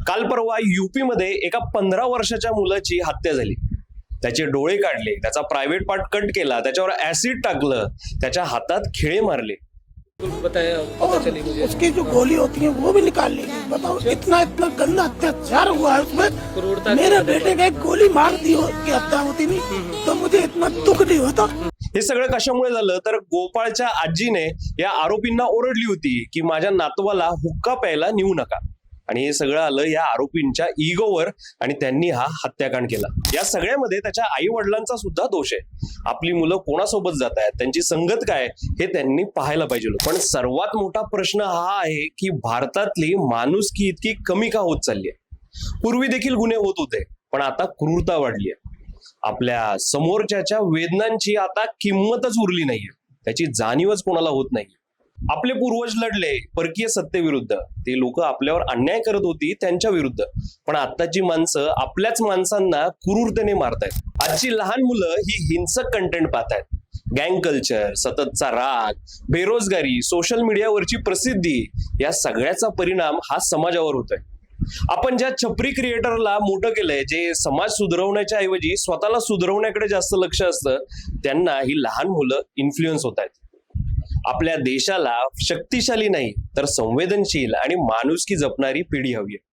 काल परवा युपी मध्ये एका 15 वर्षाच्या मुलाची हत्या झाली. त्याचे डोळे काढले, त्याचा प्रायव्हेट पार्ट कट केला, त्याच्यावर ऍसिड टाकलं, त्याच्या हातात खिळे मारले. बताया पता चली मुझे उसकी जो गोली होती है वो भी निकाल ली. बताओ इतना इतना गंदा अत्याचार हुआ है उसमें. क्रूरता मेरे बेटे का एक गोली मार दी हो की हत्या होती नहीं तो मुझे इतना दुख नहीं होता. हे सगळं कशामुळे झालं तर गोपाळच्या आजीने या आरोपींना ओरडली होती की माझ्या नातवाला हुक्का प्यायला नेऊ नका. आणि हे सगळं आलं या आरोपींच्या इगोवर आणि त्यांनी हा हत्याकांड केला. या सगळ्यामध्ये त्याच्या आई वडिलांचा सुद्धा दोष आहे. आपली मुलं कोणासोबत जात आहेत, त्यांची संगत काय हे त्यांनी पाहायला पाहिजे. पण सर्वात मोठा प्रश्न हा आहे की भारतातली माणुसकी इतकी कमी का होत चालली आहे. पूर्वी देखील गुन्हे होत होते, पण आता क्रूरता वाढली आहे. आपल्या समोरच्याच्या वेदनांची आता किंमतच उरली नाहीये, त्याची जाणीवच कोणाला होत नाहीये. आपले पूर्वज लढले परकीय सत्तेविरुद्ध, ते लोक आपल्यावर अन्याय करत होती त्यांच्या विरुद्ध. पण आत्ताची माणसं आपल्याच माणसांना क्रूरतेने मारतायत. आजची लहान मुलं ही हिंसक कंटेंट पाहतायत. गँग कल्चर, सततचा राग, बेरोजगारी, सोशल मीडियावरची प्रसिद्धी या सगळ्याचा परिणाम हा समाजावर होतोय. आपण ज्या छपरी क्रिएटरला मोठं केलंय, जे समाज सुधारवण्याच्या ऐवजी स्वतःला सुधारवण्याकडे जास्त लक्ष असतं, त्यांना ही लहान मुलं इन्फ्लुएन्स होत आहेत. आपल्या देशाला शक्तिशाली नाही तर संवेदनशील आणि माणुसकी जपणारी पिढी हवी आहे.